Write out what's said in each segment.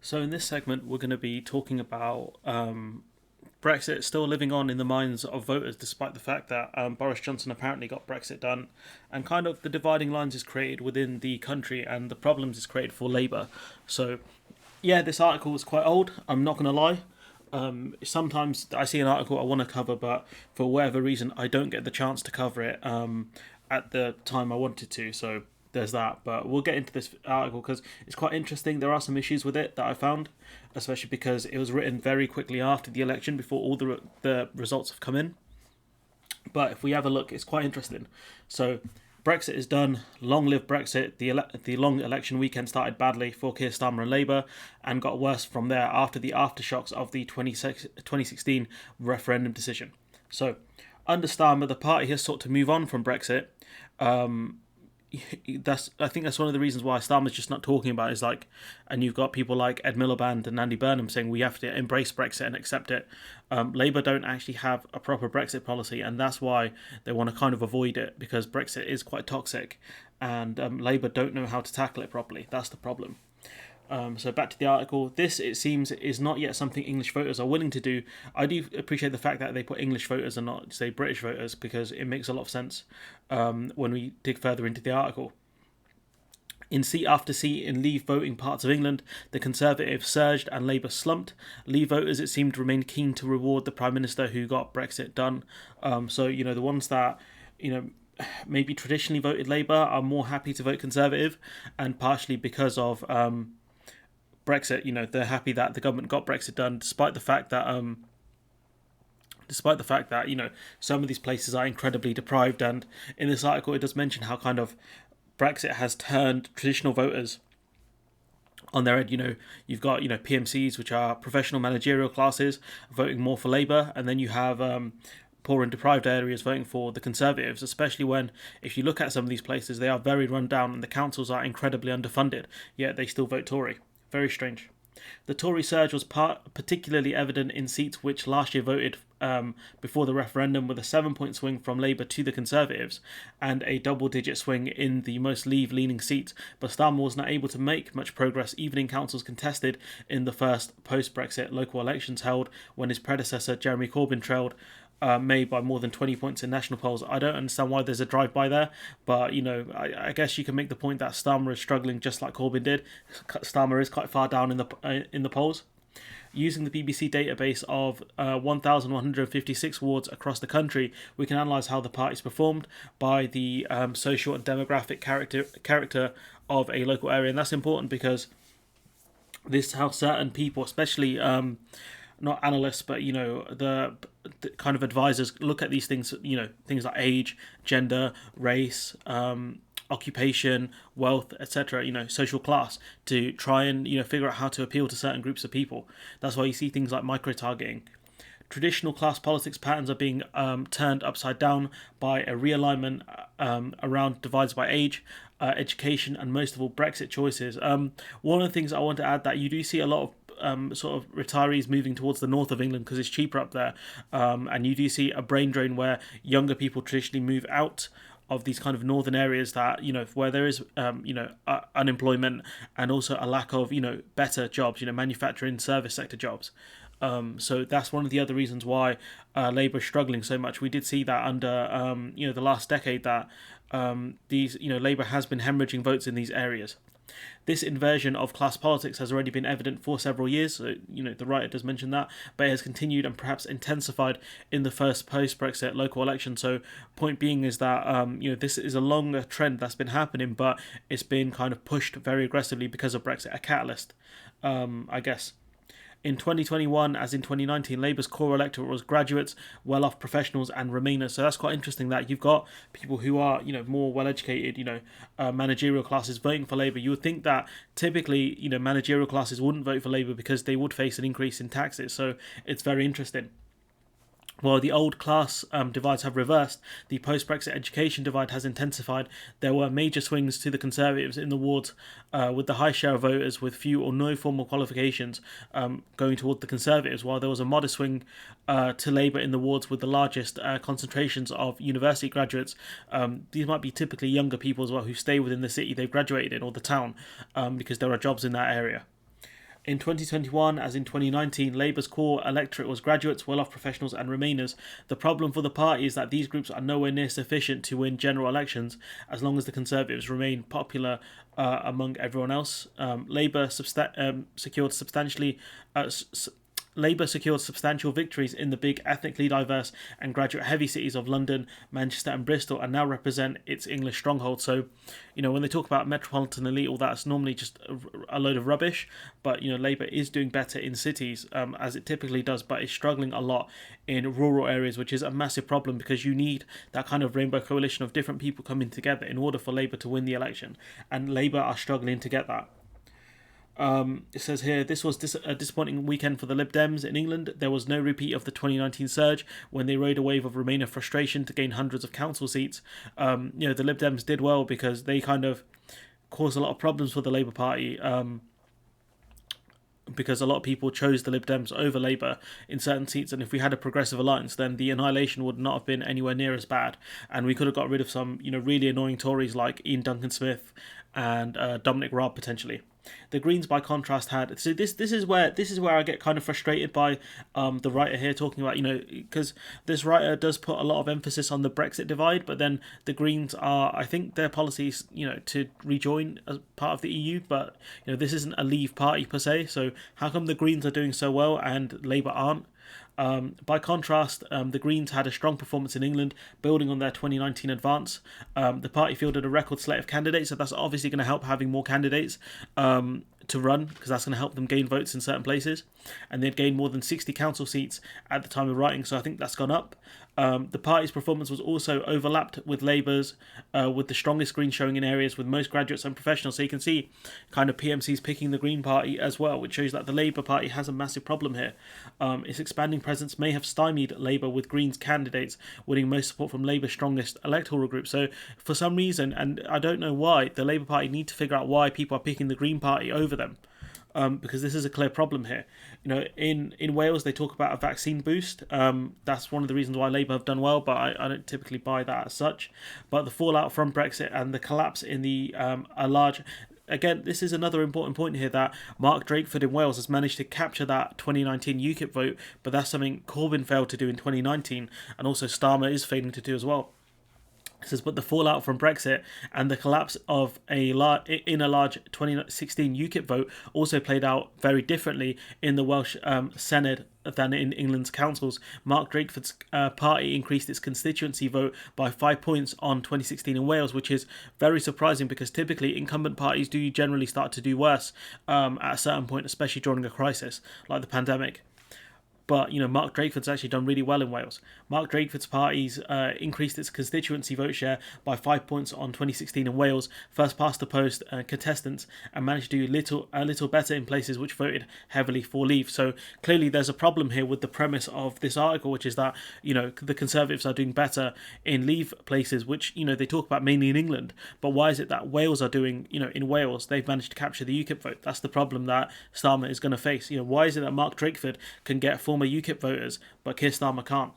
So, in this segment, we're going to be talking about Brexit still living on in the minds of voters, despite the fact that Boris Johnson apparently got Brexit done, and kind of the dividing lines is created within the country and the problems it's created for Labour. So, yeah, this article is quite old, I'm not going to lie. Sometimes I see an article I want to cover, but for whatever reason, I don't get the chance to cover it at the time I wanted to. So there's that. But we'll get into this article because it's quite interesting. There are some issues with it that I found, especially because it was written very quickly after the election, before all the results have come in. But if we have a look, it's quite interesting. So Brexit is done. Long live Brexit. The long election weekend started badly for Keir Starmer and Labour and got worse from there after the aftershocks of the 2016 referendum decision. So, under Starmer, the party has sought to move on from Brexit. Um, I think that's one of the reasons why Starmer's just not talking about it, is like, and you've got people like Ed Miliband and Andy Burnham saying we have to embrace Brexit and accept it. Labour don't actually have a proper Brexit policy, and that's why they want to kind of avoid it, because Brexit is quite toxic, and Labour don't know how to tackle it properly. That's the problem. So back to the article. This, it seems, is not yet something English voters are willing to do. I do appreciate the fact that they put English voters and not, say, British voters, because it makes a lot of sense when we dig further into the article. In seat after seat in Leave voting parts of England, the Conservatives surged and Labour slumped. Leave voters, it seemed, remained keen to reward the Prime Minister who got Brexit done. So, the ones that, maybe traditionally voted Labour are more happy to vote Conservative, and partially because of Brexit, they're happy that the government got Brexit done, despite the fact that some of these places are incredibly deprived. And in this article, it does mention how kind of Brexit has turned traditional voters on their head. You've got PMCs, which are professional managerial classes, voting more for Labour, and then you have poor and deprived areas voting for the Conservatives, especially when, if you look at some of these places, they are very run down and the councils are incredibly underfunded, yet they still vote Tory. Very strange. The Tory surge was particularly evident in seats which last year voted before the referendum, with a 7-point swing from Labour to the Conservatives and a double-digit swing in the most Leave-leaning seats. But Starmer was not able to make much progress, even in councils contested in the first post-Brexit local elections held, when his predecessor Jeremy Corbyn trailed May by more than 20 points in national polls. I don't understand why there's a drive-by there, but I guess you can make the point that Starmer is struggling just like Corbyn did. Starmer is quite far down in the polls. Using the BBC database of 1,156 wards across the country, we can analyse how the parties performed by the social and demographic character of a local area, and that's important because this is how certain people, especially not analysts, but the kind of advisors, look at these things. Things like age, gender, race, occupation, wealth, etc. Social class, to try and figure out how to appeal to certain groups of people. That's why you see things like micro targeting. Traditional class politics patterns are being turned upside down by a realignment around divides by age, education, and most of all Brexit choices. One of the things I want to add, that you do see a lot of sort of retirees moving towards the north of England because it's cheaper up there, and you do see a brain drain where younger people traditionally move out of these kind of northern areas that where there is unemployment, and also a lack of better jobs, manufacturing, service sector jobs. So that's one of the other reasons why Labour is struggling so much. We did see that under the last decade, that these Labour has been hemorrhaging votes in these areas. This inversion of class politics has already been evident for several years. So, the writer does mention that, but it has continued and perhaps intensified in the first post-Brexit local election. So, point being is that this is a longer trend that's been happening, but it's been kind of pushed very aggressively because of Brexit, a catalyst, I guess. In 2021, as in 2019, Labour's core electorate was graduates, well-off professionals, and Remainers. So that's quite interesting that you've got people who are, more well-educated, managerial classes voting for Labour. You would think that typically, managerial classes wouldn't vote for Labour because they would face an increase in taxes. So it's very interesting. While the old class divides have reversed, the post-Brexit education divide has intensified. There were major swings to the Conservatives in the wards, with the high share of voters with few or no formal qualifications going toward the Conservatives, while there was a modest swing to Labour in the wards with the largest concentrations of university graduates. These might be typically younger people as well, who stay within the city they've graduated in, or the town, because there are jobs in that area. In 2021, as in 2019, Labour's core electorate was graduates, well-off professionals and Remainers. The problem for the party is that these groups are nowhere near sufficient to win general elections as long as the Conservatives remain popular among everyone else. Secured substantially Labour secured substantial victories in the big ethnically diverse and graduate heavy cities of London, Manchester and Bristol and now represent its English stronghold. So, when they talk about metropolitan elite, all that's normally just a load of rubbish. But, Labour is doing better in cities, as it typically does, but it's struggling a lot in rural areas, which is a massive problem because you need that kind of rainbow coalition of different people coming together in order for Labour to win the election. And Labour are struggling to get that. It says here, this was a disappointing weekend for the Lib Dems in England. There was no repeat of the 2019 surge when they rode a wave of Remainer frustration to gain hundreds of council seats. The Lib Dems did well because they kind of caused a lot of problems for the Labour Party. Because a lot of people chose the Lib Dems over Labour in certain seats, and if we had a progressive alliance, then the annihilation would not have been anywhere near as bad, and we could have got rid of some, really annoying Tories like Ian Duncan Smith and Dominic Raab potentially. The Greens, by contrast, had this is where I get kind of frustrated by the writer here talking about, because this writer does put a lot of emphasis on the Brexit divide, but then the Greens are, I think their policies, to rejoin as part of the EU, but this isn't a Leave party per se, so how come the Greens are doing so well and Labour aren't? By contrast, the Greens had a strong performance in England, building on their 2019 advance. The party fielded a record slate of candidates, so that's obviously going to help having more candidates to run, because that's going to help them gain votes in certain places. And they'd gained more than 60 council seats at the time of writing, so I think that's gone up. The party's performance was also overlapped with Labour's, with the strongest Greens showing in areas with most graduates and professionals. So you can see kind of PMC's picking the Green Party as well, which shows that the Labour Party has a massive problem here. Its expanding presence may have stymied Labour, with Greens candidates winning most support from Labour's strongest electoral group. So for some reason, and I don't know why, the Labour Party need to figure out why people are picking the Green Party over them. Because this is a clear problem here. In Wales, they talk about a vaccine boost. That's one of the reasons why Labour have done well, but I don't typically buy that as such. But the fallout from Brexit and the collapse in the Again, this is another important point here, that Mark Drakeford in Wales has managed to capture that 2019 UKIP vote, but that's something Corbyn failed to do in 2019, and also Starmer is failing to do as well. It says, but the fallout from Brexit and the collapse of a large 2016 UKIP vote also played out very differently in the Welsh Senedd than in England's councils. Mark Drakeford's party increased its constituency vote by 5 points on 2016 in Wales, which is very surprising because typically incumbent parties do generally start to do worse at a certain point, especially during a crisis like the pandemic. But, Mark Drakeford's actually done really well in Wales. Mark Drakeford's parties increased its constituency vote share by 5 points on 2016 in Wales, first past the post contestants, and managed to do a little better in places which voted heavily for Leave. So clearly there's a problem here with the premise of this article, which is that, the Conservatives are doing better in Leave places, which, they talk about mainly in England. But why is it that Wales are doing, in Wales, they've managed to capture the UKIP vote? That's the problem that Starmer is going to face. Why is it that Mark Drakeford can get former UKIP voters, but Keir Starmer can't?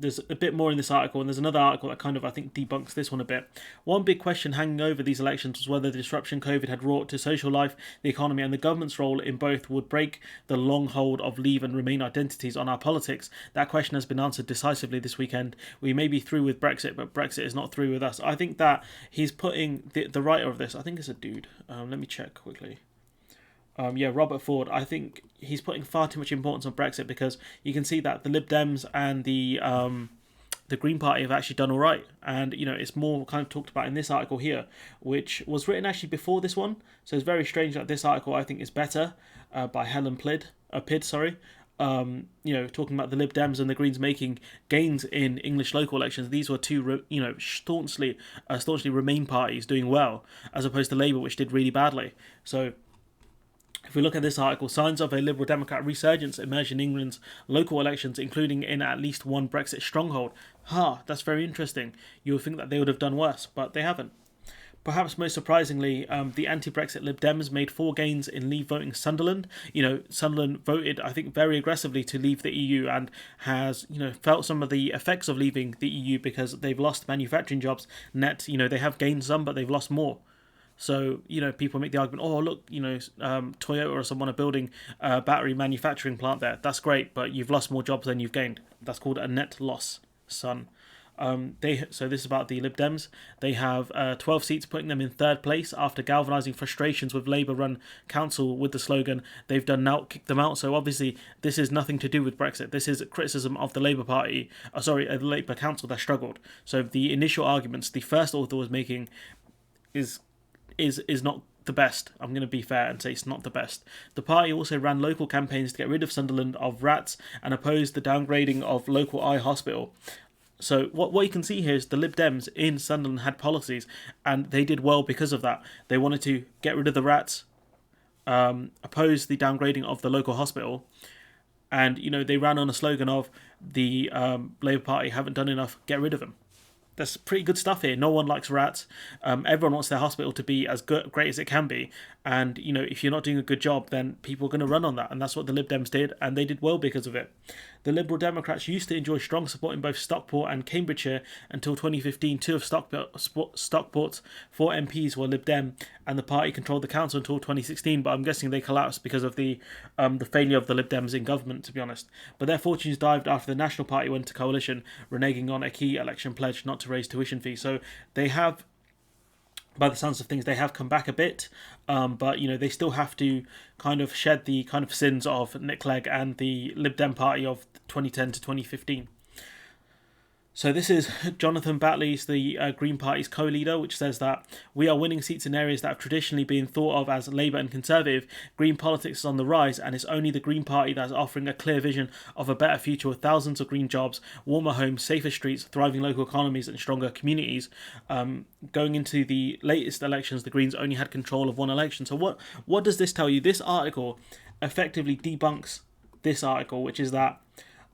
There's a bit more in this article, and there's another article that kind of, I think, debunks this one a bit. One big question hanging over these elections was whether the disruption COVID had wrought to social life, the economy, and the government's role in both would break the long hold of Leave and Remain identities on our politics. That question has been answered decisively this weekend. We may be through with Brexit, but Brexit is not through with us. I think that he's putting, the writer of this, I think it's a dude. Let me check quickly. Robert Ford. I think he's putting far too much importance on Brexit, because you can see that the Lib Dems and the Green Party have actually done all right, and it's more kind of talked about in this article here, which was written actually before this one. So it's very strange that this article, I think, is better, by Helen Pidd. Talking about the Lib Dems and the Greens making gains in English local elections. These were two, staunchly Remain parties doing well, as opposed to Labour, which did really badly. So if we look at this article, signs of a Liberal Democrat resurgence emerged in England's local elections, including in at least one Brexit stronghold. That's very interesting. You would think that they would have done worse, but they haven't. Perhaps most surprisingly, the anti-Brexit Lib Dems made 4 gains in Leave voting Sunderland. Sunderland voted, I think, very aggressively to leave the EU, and has, felt some of the effects of leaving the EU, because they've lost manufacturing jobs net. They have gained some, but they've lost more. So, people make the argument, oh, look, Toyota or someone are building a battery manufacturing plant there. That's great, but you've lost more jobs than you've gained. That's called a net loss, son. So this is about the Lib Dems. They have 12 seats, putting them in third place after galvanising frustrations with Labour-run council with the slogan "They've done now, kick them out." So obviously, this is nothing to do with Brexit. This is a criticism of the Labour Party. The Labour council that struggled. So the initial arguments the first author was making is not the best. I'm going to be fair and say it's not the best. The party also ran local campaigns to get rid of Sunderland of rats and opposed the downgrading of local eye hospital. So what you can see here is the Lib Dems in Sunderland had policies, and they did well because of that. They wanted to get rid of the rats, oppose the downgrading of the local hospital, and they ran on a slogan of the Labour Party haven't done enough, get rid of them. That's pretty good stuff here. No one likes rats. Everyone wants their hospital to be as great as it can be. And, if you're not doing a good job, then people are going to run on that. And that's what the Lib Dems did, and they did well because of it. The Liberal Democrats used to enjoy strong support in both Stockport and Cambridgeshire until 2015. Two of Stockport's 4 MPs were Lib Dem, and the party controlled the council until 2016. But I'm guessing they collapsed because of the failure of the Lib Dems in government, to be honest. But their fortunes dived after the National Party went to coalition, reneging on a key election pledge not to raise tuition fees. So they have, by the sounds of things, they have come back a bit, but they still have to kind of shed the kind of sins of Nick Clegg and the Lib Dem party of 2010 to 2015. So this is Jonathan Batley's, the Green Party's co-leader, which says that we are winning seats in areas that have traditionally been thought of as Labour and Conservative. Green politics is on the rise, and it's only the Green Party that is offering a clear vision of a better future with thousands of green jobs, warmer homes, safer streets, thriving local economies and stronger communities. Going into the latest elections, the Greens only had control of one election. So what does this tell you? This article effectively debunks this article, which is that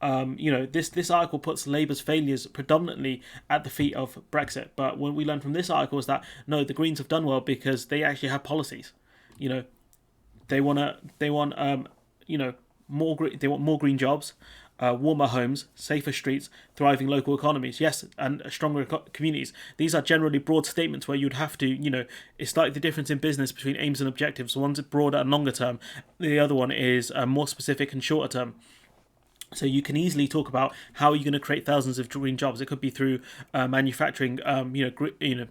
this article puts Labour's failures predominantly at the feet of Brexit. But what we learned from this article is that no, the Greens have done well because they actually have policies. They want more green jobs, warmer homes, safer streets, thriving local economies, yes, and stronger communities. These are generally broad statements where you'd have to, it's like the difference in business between aims and objectives. One's broader and longer term, the other one is more specific and shorter term. So you can easily talk about how you're going to create thousands of green jobs. It could be through manufacturing,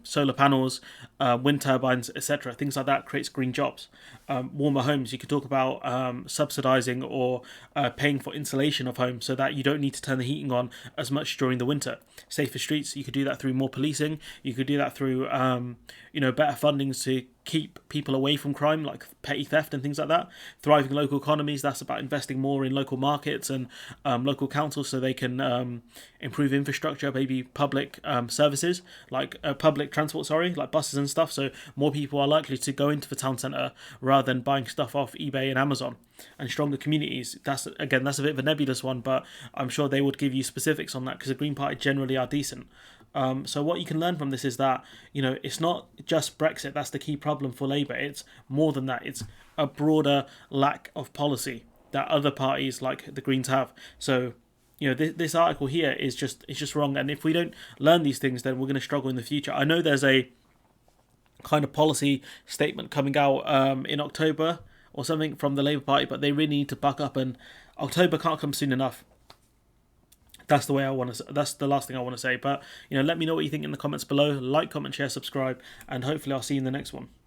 solar panels, wind turbines, etc. Things like that creates green jobs. Warmer homes. You could talk about subsidising or paying for insulation of homes so that you don't need to turn the heating on as much during the winter. Safer streets. You could do that through more policing. You could do that through better fundings to keep people away from crime, like petty theft and things like that. Thriving local economies, that's about investing more in local markets and local councils so they can improve infrastructure, maybe public services, like public transport, like buses and stuff, so more people are likely to go into the town centre rather than buying stuff off eBay and Amazon. And stronger communities, that's a bit of a nebulous one, but I'm sure they would give you specifics on that because the Green Party generally are decent. So what you can learn from this is that, it's not just Brexit that's the key problem for Labour. It's more than that. It's a broader lack of policy that other parties like the Greens have. So, this article here is just wrong. And if we don't learn these things, then we're going to struggle in the future. I know there's a kind of policy statement coming out in October or something from the Labour Party, but they really need to buck up, and October can't come soon enough. That's the way I want to. That's the last thing I want to say. But let me know what you think in the comments below. Like, comment, share, subscribe, and hopefully I'll see you in the next one.